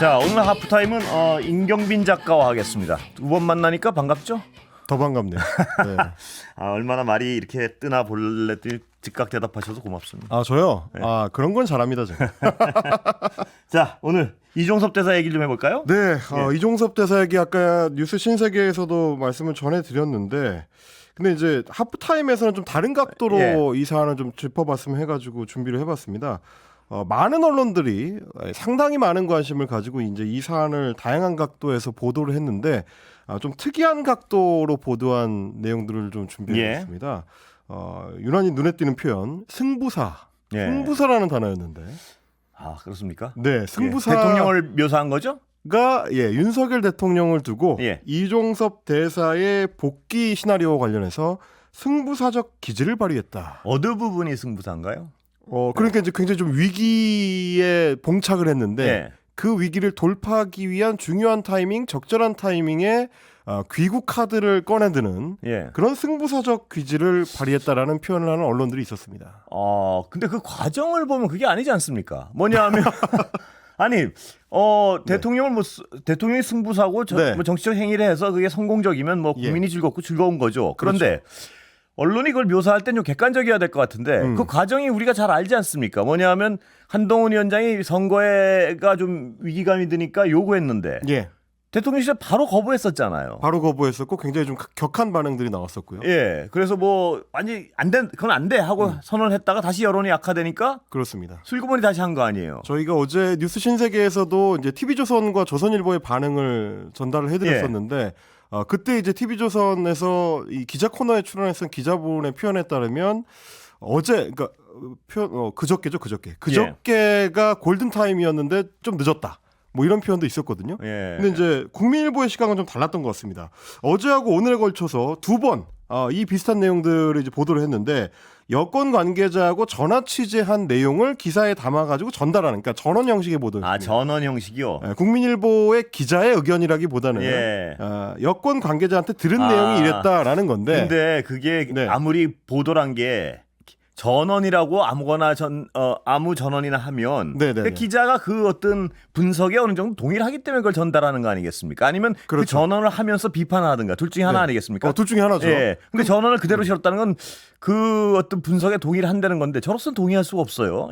자, 오늘 하프타임은 임경빈 작가와 하겠습니다. 두 번 만나니까 반갑죠? 더 반갑네요. 네. 얼마나 말이 이렇게 뜨나 볼래 즉각 대답하셔서 고맙습니다. 아 저요? 네. 아 그런 건 잘합니다 제가. 자, 오늘 이종섭 대사 얘기를 좀 해볼까요? 네, 이종섭 대사 얘기 아까 뉴스 신세계에서도 말씀을 전해드렸는데, 근데 이제 하프타임에서는 좀 다른 각도로 이 사안을 좀 짚어봤으면 해가지고 준비를 해봤습니다. 많은 언론들이 상당히 많은 관심을 가지고 이제 이 사안을 다양한 각도에서 보도를 했는데, 좀 특이한 각도로 보도한 내용들을 좀 준비해봤습니다. 유난히 눈에 띄는 표현, 승부사. 승부사라는 단어였는데. 아, 그렇습니까? 네, 승부사. 대통령을 묘사한 거죠? 가 윤석열 대통령을 두고 예. 이종섭 대사의 복귀 시나리오와 관련해서 승부사적 기질을 발휘했다. 어느 부분이 승부사인가요? 그러니까 이제 굉장히 좀 위기에 봉착을 했는데 그 위기를 돌파하기 위한 중요한 타이밍, 적절한 타이밍에 귀국 카드를 꺼내드는 그런 승부사적 기질을 발휘했다라는 표현을 하는 언론들이 있었습니다. 근데 그 과정을 보면 그게 아니지 않습니까? 뭐냐하면 아니 대통령이 승부사고 뭐 정치적 행위를 해서 그게 성공적이면 뭐 국민이 즐겁고 즐거운 거죠. 그런데 그렇죠. 언론이 그걸 묘사할 땐 좀 객관적이어야 될 것 같은데 그 과정이 우리가 잘 알지 않습니까? 뭐냐하면 한동훈 위원장이 선거에가 좀 위기감이 드니까 요구했는데 대통령실에 바로 거부했었잖아요. 바로 거부했었고 굉장히 좀 격한 반응들이 나왔었고요. 그래서 뭐 아니 그건 안 돼 하고 선언을 했다가 다시 여론이 악화되니까 그렇습니다. 슬그머니 다시 한 거 아니에요. 저희가 어제 뉴스 신세계에서도 이제 TV조선과 조선일보의 반응을 전달을 해드렸었는데 그때 이제 TV조선에서 이 기자 코너에 출연했던 기자분의 표현에 따르면 어제 그러니까 그저께가 골든 타임이었는데 좀 늦었다. 뭐 이런 표현도 있었거든요. 근데 이제 국민일보의 시각은 좀 달랐던 것 같습니다. 어제하고 오늘에 걸쳐서 두 번 이 비슷한 내용들을 이제 보도를 했는데 여권 관계자하고 전화 취재한 내용을 기사에 담아가지고 전달하는, 그러니까 전원 형식의 보도였습니다. 전원 형식이요? 국민일보의 기자의 의견이라기보다는 여권 관계자한테 들은 내용이 이랬다라는 건데. 근데 그게 아무리 보도란 게 전원이라고 아무 전원이나 하면 기자가 그 어떤 분석에 어느 정도 동의를 하기 때문에 그걸 전달하는 거 아니겠습니까? 아니면 그 전원을 하면서 비판하든가 둘 중에 하나 아니겠습니까? 둘 중에 하나죠. 근데 전원을 그대로 실었다는 건 그 어떤 분석에 동의를 한다는 건데 저로서는 동의할 수가 없어요.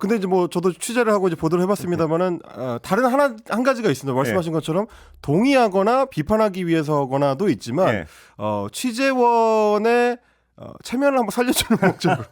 근데 이제 뭐 저도 취재를 하고 이제 보도를 해봤습니다만은 다른 한 가지가 있습니다. 말씀하신 것처럼 동의하거나 비판하기 위해서거나도 있지만 취재원의 체면을 한번 살려주는 목적으로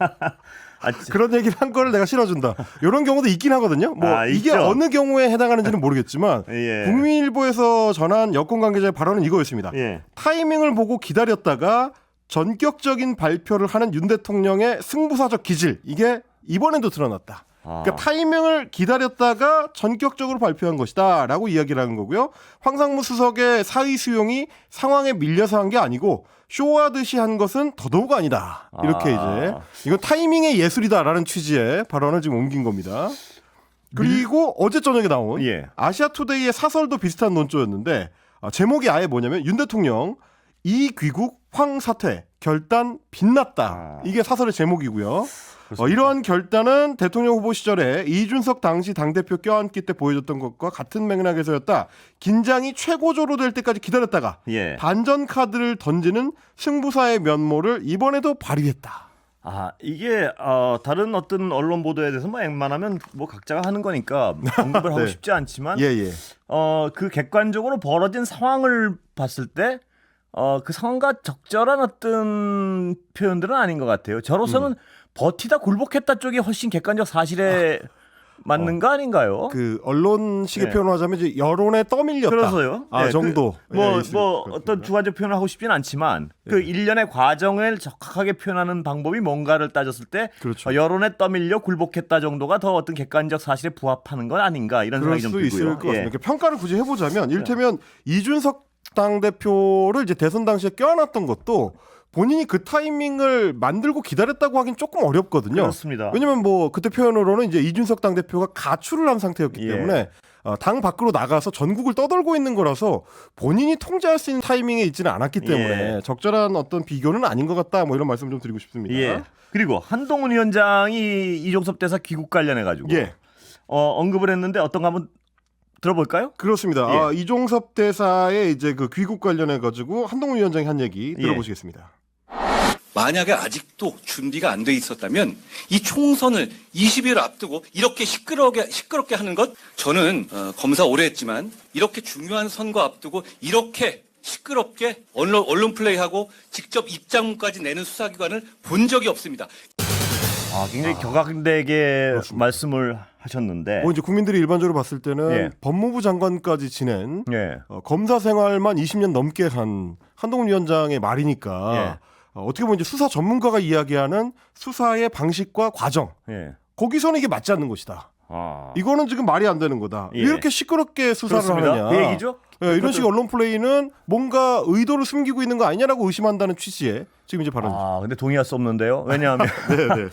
그런 얘기를 한 거를 내가 실어준다. 이런 경우도 있긴 하거든요. 이게 있죠. 어느 경우에 해당하는지는 모르겠지만 국민일보에서 전한 여권 관계자의 발언은 이거였습니다. 타이밍을 보고 기다렸다가 전격적인 발표를 하는 윤 대통령의 승부사적 기질, 이게 이번에도 드러났다. 그러니까 타이밍을 기다렸다가 전격적으로 발표한 것이다 라고 이야기를 하는 거고요. 황상무 수석의 사의 수용이 상황에 밀려서 한 게 아니고 쇼하듯이 한 것은 더더욱 아니다. 이렇게 이제 이건 타이밍의 예술이다라는 취지의 발언을 지금 옮긴 겁니다. 그리고 어제 저녁에 나온 아시아투데이의 사설도 비슷한 논조였는데 제목이 아예 뭐냐면 윤 대통령 이 귀국 황 사퇴 결단 빛났다. 이게 사설의 제목이고요. 이러한 결단은 대통령 후보 시절에 이준석 당시 당대표 껴안기 때 보여줬던 것과 같은 맥락에서였다. 긴장이 최고조로 될 때까지 기다렸다가 반전 카드를 던지는 승부사의 면모를 이번에도 발휘했다. 이게 다른 어떤 언론 보도에 대해서 뭐 웬만하면 뭐 각자가 하는 거니까 언급을 하고 싶지 않지만 그 객관적으로 벌어진 상황을 봤을 때 그 상황과 적절한 어떤 표현들은 아닌 것 같아요. 저로서는 버티다 굴복했다 쪽이 훨씬 객관적 사실에 맞는 거 아닌가요? 그 언론식의 표현을 하자면 이제 여론에 떠밀렸다. 그래서요. 정도. 어떤 주관적 표현을 하고 싶지는 않지만 그 일련의 과정을 적확하게 표현하는 방법이 뭔가를 따졌을 때 여론에 떠밀려 굴복했다 정도가 더 어떤 객관적 사실에 부합하는 건 아닌가 이런 생각이 좀 들고요. 있을 것 같습니다. 평가를 굳이 해보자면 이를테면 이준석 당대표를 이제 대선 당시에 껴안았던 것도 본인이 그 타이밍을 만들고 기다렸다고 하긴 조금 어렵거든요. 그렇습니다. 왜냐면 뭐 그때 표현으로는 이제 이준석 당대표가 가출을 한 상태였기 때문에 당 밖으로 나가서 전국을 떠돌고 있는 거라서 본인이 통제할 수 있는 타이밍에 있지는 않았기 때문에 적절한 어떤 비교는 아닌 것 같다. 뭐 이런 말씀 좀 드리고 싶습니다. 그리고 한동훈 위원장이 이종섭 대사 귀국 관련해 가지고 언급을 했는데 어떤가 한번 들어볼까요? 그렇습니다. 이종섭 대사의 이제 그 귀국 관련해 가지고 한동훈 위원장이 한 얘기 들어보시겠습니다. 만약에 아직도 준비가 안 돼 있었다면 이 총선을 20일 앞두고 이렇게 시끄럽게 하는 것, 저는 검사 오래 했지만 이렇게 중요한 선거 앞두고 이렇게 시끄럽게 언론 플레이하고 직접 입장문까지 내는 수사기관을 본 적이 없습니다. 굉장히 격앙되게 그렇습니다. 말씀을 하셨는데, 이제 국민들이 일반적으로 봤을 때는 법무부 장관까지 지낸 검사 생활만 20년 넘게 한 한동훈 위원장의 말이니까 어떻게 보면 이제 수사 전문가가 이야기하는 수사의 방식과 과정, 거기서는 이게 맞지 않는 것이다. 이거는 지금 말이 안 되는 거다. 왜 이렇게 시끄럽게 수사를 그렇습니다. 하느냐. 그 얘기죠? 이런 식의 언론 플레이는 뭔가 의도를 숨기고 있는 거 아니냐라고 의심한다는 취지의 지금 이제 발언이죠. 근데 동의할 수 없는데요. 왜냐하면 네네.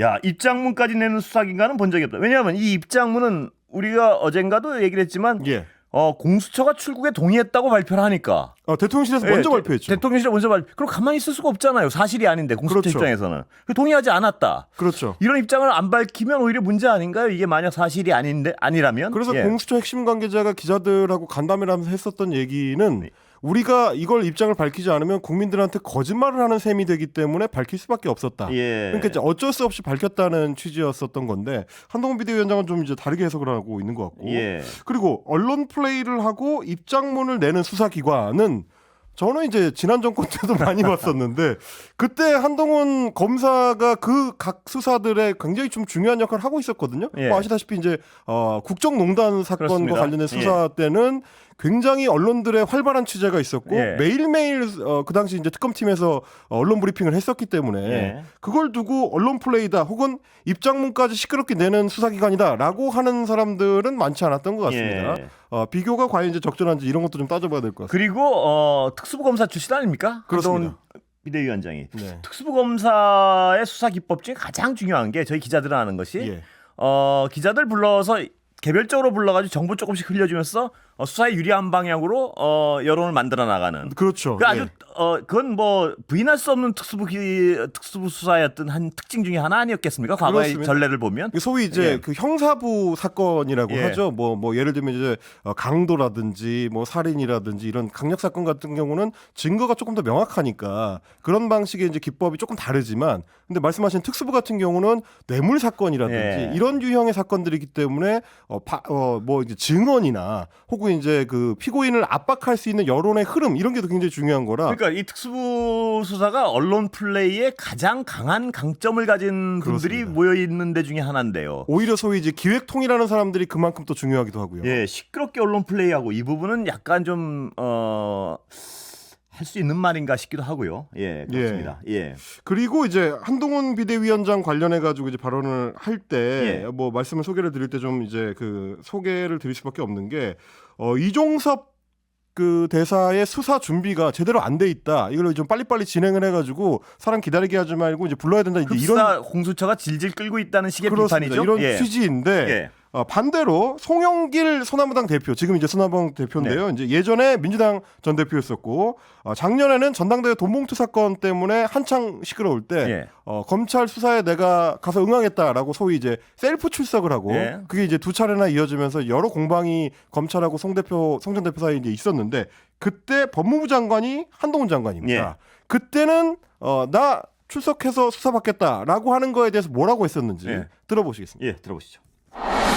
야, 입장문까지 내는 수사기관은 본 적이 없다. 왜냐하면 이 입장문은 우리가 어젠가도 얘기를 했지만 공수처가 출국에 동의했다고 발표를 하니까 대통령실에서 먼저 발표했죠. 대통령실에 먼저 그럼 가만히 있을 수가 없잖아요. 사실이 아닌데 공수처 그렇죠. 입장에서는 동의하지 않았다. 그렇죠. 이런 입장을 안 밝히면 오히려 문제 아닌가요? 이게 만약 사실이 아니라면. 그래서 공수처 핵심 관계자가 기자들하고 간담회를 하면서 했었던 얘기는 우리가 이걸 입장을 밝히지 않으면 국민들한테 거짓말을 하는 셈이 되기 때문에 밝힐 수밖에 없었다. 그러니까 이제 어쩔 수 없이 밝혔다는 취지였었던 건데 한동훈 비대위원장은 좀 이제 다르게 해석을 하고 있는 것 같고. 그리고 언론 플레이를 하고 입장문을 내는 수사기관은 저는 이제 지난 정권 때도 많이 봤었는데 그때 한동훈 검사가 그 각 수사들의 굉장히 좀 중요한 역할을 하고 있었거든요. 아시다시피 이제 국정농단 사건과 그렇습니다. 관련된 수사 때는 굉장히 언론들의 활발한 취재가 있었고 매일매일 그 당시 이제 특검팀에서 언론 브리핑을 했었기 때문에 그걸 두고 언론 플레이다 혹은 입장문까지 시끄럽게 내는 수사기관이다라고 하는 사람들은 많지 않았던 것 같습니다. 비교가 과연 이제 적절한지 이런 것도 좀 따져봐야 될 것 같습니다. 그리고 특수부검사 출신 아닙니까? 그렇습니다. 비대위원장이 특수부검사의 수사 기법 중에 가장 중요한 게 저희 기자들은 아는 것이 기자들 불러서 개별적으로 불러가지고 정보 조금씩 흘려주면서 수사에 유리한 방향으로 여론을 만들어 나가는. 그렇죠. 아주 그건 뭐 부인할 수 없는 특수부 수사였던 한 특징 중에 하나 아니었겠습니까? 과거의 그렇습니다. 전례를 보면. 소위 이제 그 형사부 사건이라고 하죠. 뭐 예를 들면 이제 강도라든지 뭐 살인이라든지 이런 강력 사건 같은 경우는 증거가 조금 더 명확하니까 그런 방식의 이제 기법이 조금 다르지만, 근데 말씀하신 특수부 같은 경우는 뇌물 사건이라든지 이런 유형의 사건들이기 때문에 뭐 이제 증언이나 혹은 이제 그 피고인을 압박할 수 있는 여론의 흐름 이런 게 굉장히 중요한 거라. 그러니까 이 특수부 수사가 언론 플레이에 가장 강한 강점을 가진 분들이 모여 있는 데 중에 하나인데요. 오히려 소위 이제 기획통이라는 사람들이 그만큼 또 중요하기도 하고요. 시끄럽게 언론 플레이하고 이 부분은 약간 좀 할 수 있는 말인가 싶기도 하고요. 그렇습니다. 그리고 이제 한동훈 비대위원장 관련해 가지고 이제 발언을 할 때 뭐 말씀을 소개를 드릴 때 좀 이제 그 소개를 드릴 수밖에 없는 게 이종섭 그 대사의 수사 준비가 제대로 안 돼 있다. 이걸 좀 빨리빨리 진행을 해가지고 사람 기다리게 하지 말고 이제 불러야 된다. 이런 공수처가 질질 끌고 있다는 식의 비판이죠. 이런 취지인데. 반대로 송영길 소나무당 대표, 지금 이제 소나무당 대표인데요. 이제 예전에 민주당 전 대표였었고 작년에는 전당대회 돈봉투 사건 때문에 한창 시끄러울 때 검찰 수사에 내가 가서 응하겠다라고 소위 이제 셀프 출석을 하고 그게 이제 두 차례나 이어지면서 여러 공방이 검찰하고 송 전 대표 사이에 이제 있었는데 그때 법무부 장관이 한동훈 장관입니다. 그때는 나 출석해서 수사받겠다라고 하는 거에 대해서 뭐라고 했었는지 들어보시겠습니다. 들어보시죠.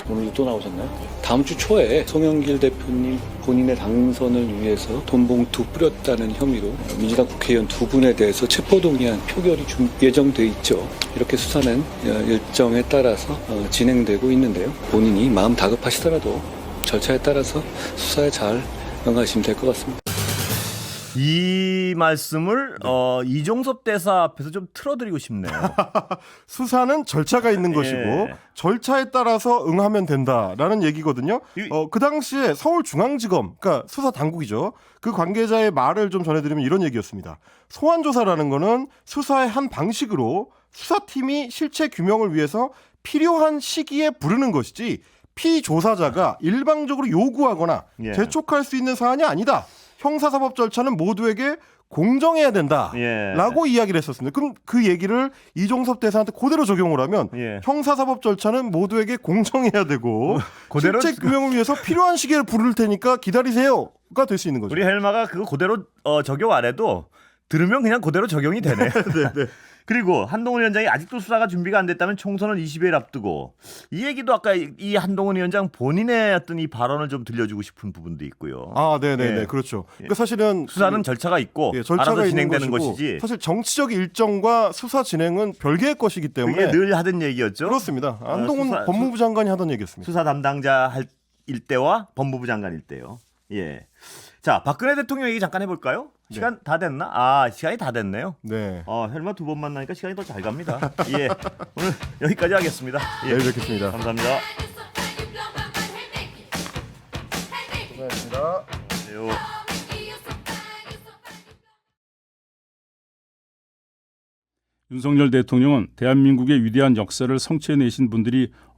오늘도 또 나오셨나요? 다음 주 초에 송영길 대표님 본인의 당선을 위해서 돈봉투 뿌렸다는 혐의로 민주당 국회의원 두 분에 대해서 체포동의안 표결이 예정돼 있죠. 이렇게 수사는 일정에 따라서 진행되고 있는데요. 본인이 마음 다급하시더라도 절차에 따라서 수사에 잘 응하시면 될 것 같습니다. 이 말씀을 이종섭 대사 앞에서 좀 틀어드리고 싶네요. 수사는 절차가 있는 것이고 절차에 따라서 응하면 된다라는 얘기거든요. 그 당시에 서울중앙지검, 그러니까 수사 당국이죠. 그 관계자의 말을 좀 전해드리면 이런 얘기였습니다. 소환조사라는 거는 수사의 한 방식으로 수사팀이 실체 규명을 위해서 필요한 시기에 부르는 것이지 피조사자가 일방적으로 요구하거나 재촉할 수 있는 사안이 아니다. 형사사법 절차는 모두에게 공정해야 된다라고 이야기를 했었습니다. 그럼 그 얘기를 이종섭 대사한테 그대로 적용을 하면 형사사법 절차는 모두에게 공정해야 되고 그대로 실제 규명을 위해서 필요한 시기를 부를 테니까 기다리세요가 될 수 있는 거죠. 우리 헬마가 그거 그대로 적용 안 해도 들으면 그냥 그대로 적용이 되네. 네. 그리고 한동훈 위원장이 아직도 수사가 준비가 안 됐다면 총선을 20일 앞두고 이 얘기도 아까 이 한동훈 위원장 본인의 어떤 이 발언을 좀 들려주고 싶은 부분도 있고요. 아, 네네네, 그렇죠. 그러니까 사실은 수사는 절차가 있고 절차가 알아서 진행되는 있는 것이고, 것이지. 사실 정치적 일정과 수사 진행은 별개의 것이기 때문에 그게 늘 하던 얘기였죠. 그렇습니다. 한동훈 법무부 장관이 하던 얘기였습니다. 수사 담당자 일 때와 법무부 장관일 때요. 예. 자, 박근혜 대통령 얘기 잠깐 해볼까요? 시간 다 됐나? 아, 시간이 다 됐네요. 네. 헬마 두 번 만나니까 시간이 더 잘 갑니다. 예. 오늘 여기까지 하겠습니다. 예. 내일 뵙겠습니다. 감사합니다. 수고하셨습니다. 안녕하세요. 윤석열 대통령은 대한민국의 위대한 역사를 성취해내신 분들이